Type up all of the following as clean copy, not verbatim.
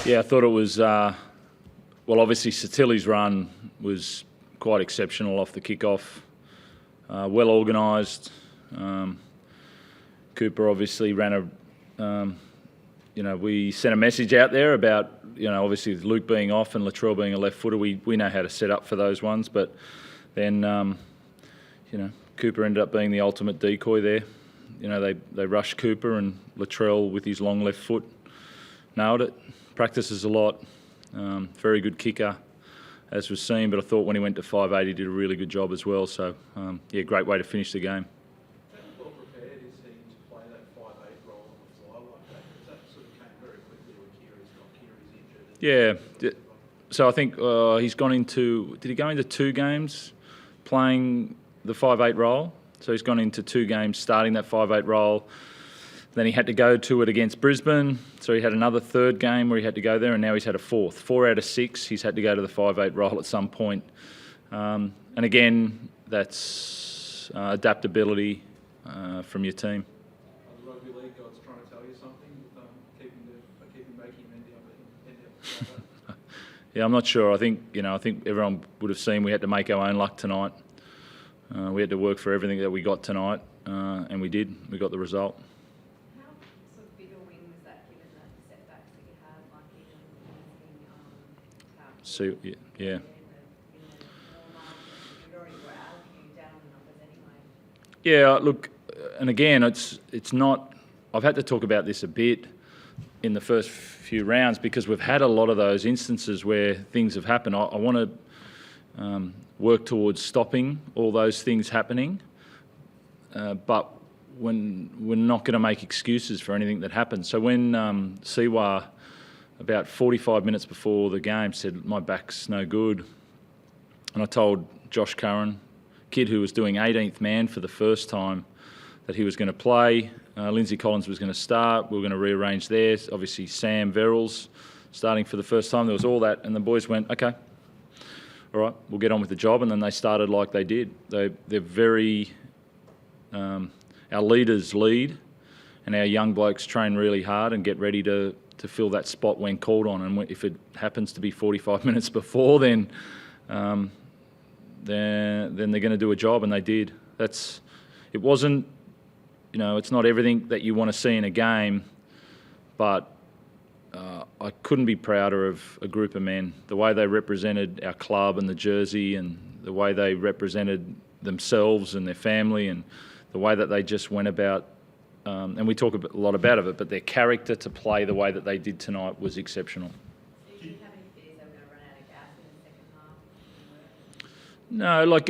Yeah, I thought it was, well, obviously Satili's run was quite exceptional off the kickoff. Well organised. Cooper obviously ran we sent a message out there about, obviously with Luke being off and Latrell being a left footer, we know how to set up for those ones. But then, Cooper ended up being the ultimate decoy there. They rushed Cooper, and Latrell with his long left foot nailed it. Practices a lot. Very good kicker, as was seen. But I thought when he went to 5'8", he did a really good job as well. So, great way to finish the game. How well prepared is he to play that 5'8" role on the fly like that? Because that sort of came very quickly when Kiri's injured. Yeah. So I think he's gone into... Did he go into 2 games playing the 5'8" role? So he's gone into 2 games starting that 5'8" role. Then he had to go to it against Brisbane. So he had another 3rd game where he had to go there, and now he's had a 4th. 4 out of 6, he's had to go to the 5'8" role at some point. And again, that's adaptability from your team. Are the rugby league gods trying to tell you something? Keeping making him end up. Yeah, I'm not sure. I think everyone would have seen we had to make our own luck tonight. We had to work for everything that we got tonight, and we did. We got the result. How sort of big a win was that, given the setbacks that you had, like even Yeah. You already were out of you down the numbers anyway. Yeah, look, and again, it's not... I've had to talk about this a bit in the first few rounds because we've had a lot of those instances where things have happened. I want to work towards stopping all those things happening, but we're not going to make excuses for anything that happens. So when Siwa, about 45 minutes before the game, said, my back's no good, and I told Josh Curran, kid who was doing 18th man for the first time, that he was going to play. Lindsay Collins was going to start. We were going to rearrange there. Obviously, Sam Verrills starting for the first time. There was all that, and the boys went, okay, all right, we'll get on with the job. And then they started like they did. They're very... our leaders lead, and our young blokes train really hard and get ready to fill that spot when called on. And if it happens to be 45 minutes before, then they're going to do a job, and they did. It wasn't... it's not everything that you want to see in a game, but I couldn't be prouder of a group of men. The way they represented our club and the jersey, and the way they represented themselves and their family, and the way that they just went about, and we talk a lot about it, but their character to play the way that they did tonight was exceptional. Do you have any fears they were going to run out of gas in the second half? No, like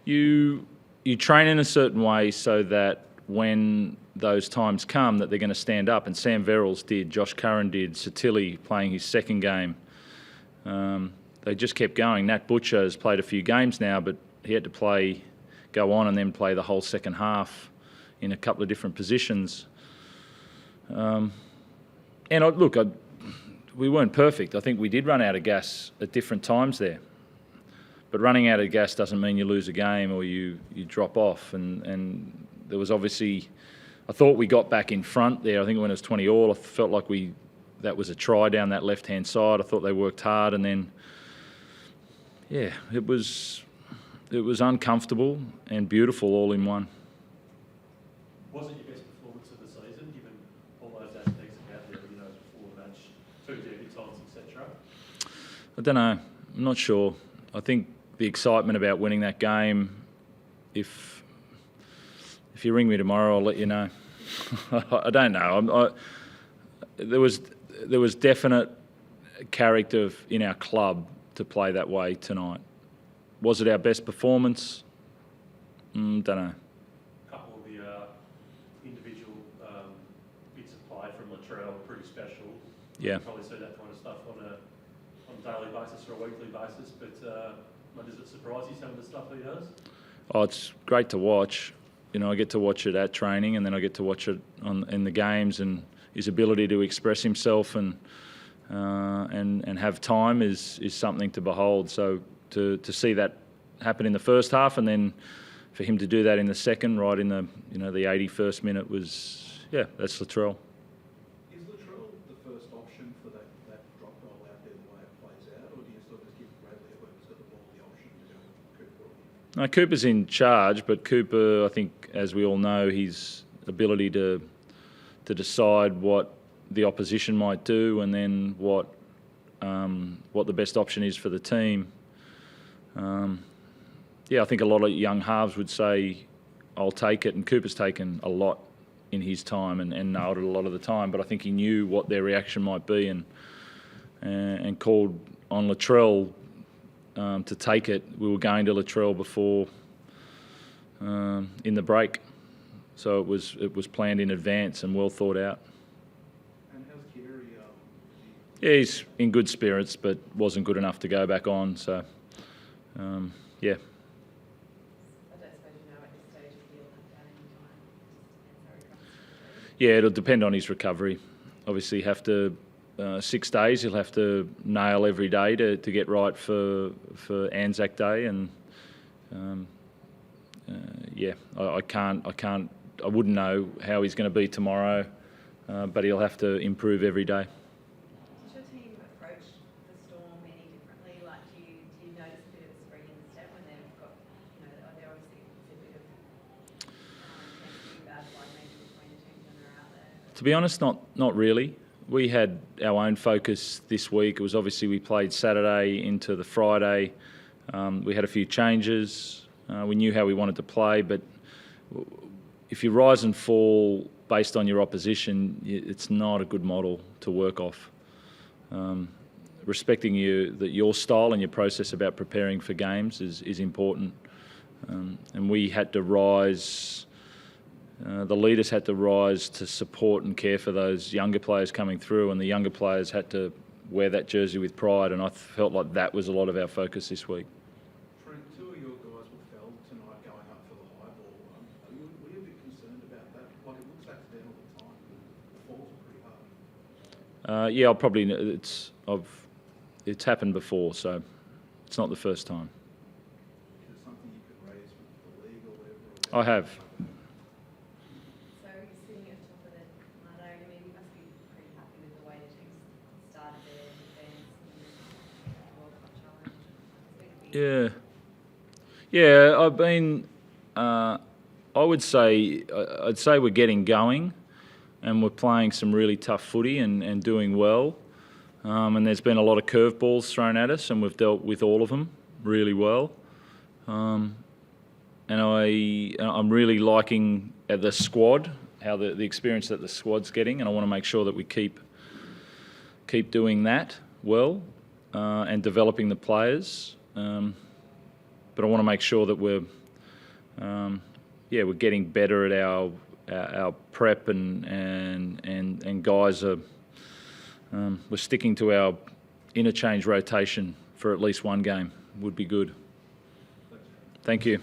you train in a certain way so that when those times come that they're going to stand up, and Sam Verrills did, Josh Curran did, Satili playing his 2nd game. They just kept going. Nat Butcher has played a few games now, but he had to go on and then play the whole second half in a couple of different positions. We weren't perfect. I think we did run out of gas at different times there. But running out of gas doesn't mean you lose a game or you drop off. And there was obviously... I thought we got back in front there. I think when it was 20-all, I felt like that was a try down that left-hand side. I thought they worked hard, and then... Yeah, it was uncomfortable and beautiful all in one. Was it your best performance of the season, given all those aspects about there, before the match, 2 derby times, etc.? I don't know. I'm not sure. I think the excitement about winning that game, if you ring me tomorrow, I'll let you know. I don't know. There was definite character in our club to play that way tonight. Was it our best performance? Don't know. A couple of the individual bits of play from Latrell were pretty special. Yeah. You probably see that kind of stuff on a daily basis or a weekly basis, but does it surprise you, some of the stuff he does? Oh, it's great to watch. I get to watch it at training, and then I get to watch it in the games, and his ability to express himself and have time is something to behold. So to see that happen in the first half, and then for him to do that in the second, right in the the 81st minute, was that's Latrell. Is Latrell the first option No, Cooper's in charge, but Cooper, I think, as we all know, his ability to decide what the opposition might do and then what the best option is for the team. Yeah, I think a lot of young halves would say, I'll take it, and Cooper's taken a lot in his time and nailed it a lot of the time, but I think he knew what their reaction might be and called on Latrell to take it. We were going to Latrell before in the break, so it was planned in advance and well thought out. And how's Keary? Yeah, he's in good spirits, but wasn't good enough to go back on. So, yeah. I don't suppose you know at this stage if he'll have that any time. It just depends how he comes. Yeah, it'll depend on his recovery. Obviously, have to 6 days. He'll have to nail every day to get right for Anzac Day, and yeah, I wouldn't know how he's going to be tomorrow, but he'll have to improve every day. Does your team approach the Storm any differently? Like, do you notice a bit of a spring in the step when they've got, they're obviously a bit of chance bad blood maybe between the teams when they're out there? To be honest, not really. We had our own focus this week. It was obviously we played Saturday into the Friday. We had a few changes. We knew how we wanted to play, but if you rise and fall based on your opposition, it's not a good model to work off. Respecting your style and your process about preparing for games is important. And we had to rise, the leaders had to rise to support and care for those younger players coming through, and the younger players had to wear that jersey with pride, and I felt like that was a lot of our focus this week. Trent, 2 of your guys were felled tonight going up for the high ball. Were you a bit concerned about that? Like, it looks like it's down all the time. The falls are pretty hard. Yeah, it's happened before, so it's not the first time. Is it something you could raise with the league or whatever? I have. So you're sitting at the top of the ladder. I mean, you must be pretty happy with the way the team's started their defence and the World Cup challenge. It's been a big Yeah, I've been. I'd say we're getting going, and we're playing some really tough footy and doing well. And there's been a lot of curveballs thrown at us, and we've dealt with all of them really well. And I'm really liking the squad, how the experience that the squad's getting, and I want to make sure that we keep doing that well and developing the players. But I want to make sure that we're getting better at our prep and guys are we're sticking to our interchange rotation for at least one game would be good. Thank you.